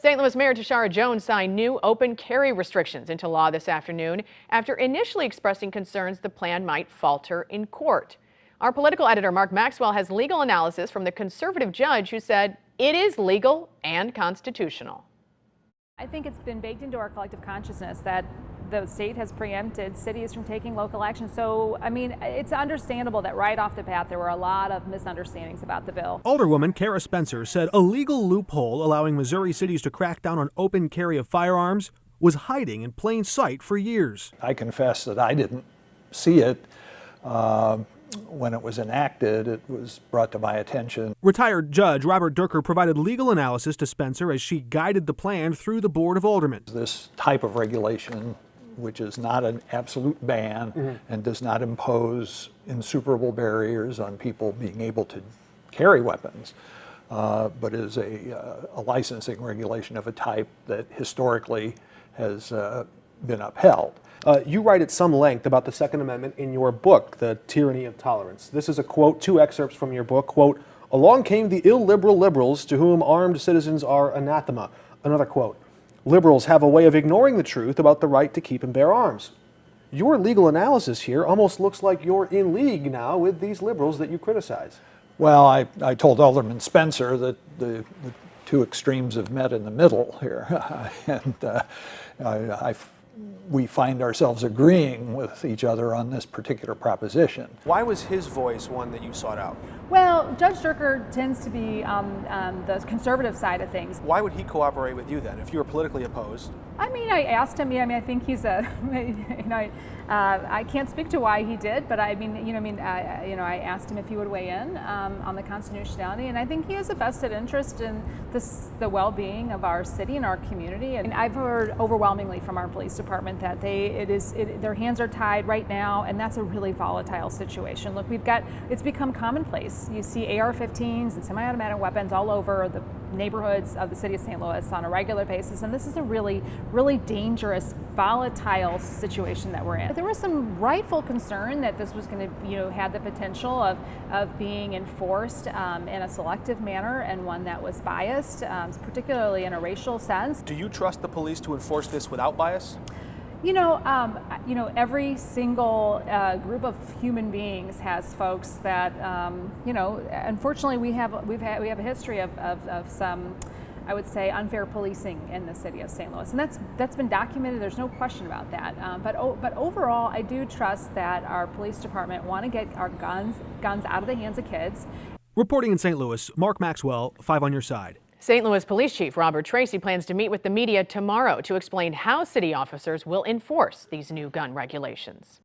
St. Louis Mayor Tishaura Jones signed new open carry restrictions into law this afternoon after initially expressing concerns the plan might falter in court. Our political editor Mark Maxwell has legal analysis from the conservative judge who said it is legal and constitutional. I think it's been baked into our collective consciousness that the state has preempted cities from taking local action. So, I mean, it's understandable that right off the bat there were a lot of misunderstandings about the bill. Alderwoman Kara Spencer said a legal loophole allowing Missouri cities to crack down on open carry of firearms was hiding in plain sight for years. I confess that I didn't see it. When it was enacted, it was brought to my attention. Retired Judge Robert Durker provided legal analysis to Spencer as she guided the plan through the Board of Aldermen. This type of regulation, which is not an absolute ban and does not impose insuperable barriers on people being able to carry weapons, but is a licensing regulation of a type that historically has been upheld. You write at some length about the Second Amendment in your book, The Tyranny of Tolerance. This is a quote, two excerpts from your book, quote, "Along came the illiberal liberals to whom armed citizens are anathema." Another quote, "Liberals have a way of ignoring the truth about the right to keep and bear arms." Your legal analysis here almost looks like you're in league now with these liberals that you criticize. Well, I told Alderman Spencer that the two extremes have met in the middle here, and we find ourselves agreeing with each other on this particular proposition. Why was his voice one that you sought out? Well, Judge Durker tends to be on the conservative side of things. Why would he cooperate with you then if you were politically opposed? I mean, I asked him. I think he's a. I can't speak to why he did, but I asked him if he would weigh in on the constitutionality, and I think he has a vested interest in the well-being of our city and our community. And I've heard overwhelmingly from our police department that their hands are tied right now, and that's a really volatile situation. Look, it's become commonplace. You see AR-15s and semi-automatic weapons all over the neighborhoods of the city of St. Louis on a regular basis, and this is a really dangerous, volatile situation that we're in. There was some rightful concern that this was going to, have the potential of being enforced in a selective manner and one that was biased, particularly in a racial sense. Do you trust the police to enforce this without bias? Every single group of human beings has folks that, unfortunately we have a history of some, I would say, unfair policing in the city of St. Louis, and that's been documented. There's no question about that. But overall, I do trust that our police department want to get our guns out of the hands of kids. Reporting in St. Louis, Mark Maxwell, 5 on your side. St. Louis Police Chief Robert Tracy plans to meet with the media tomorrow to explain how city officers will enforce these new gun regulations.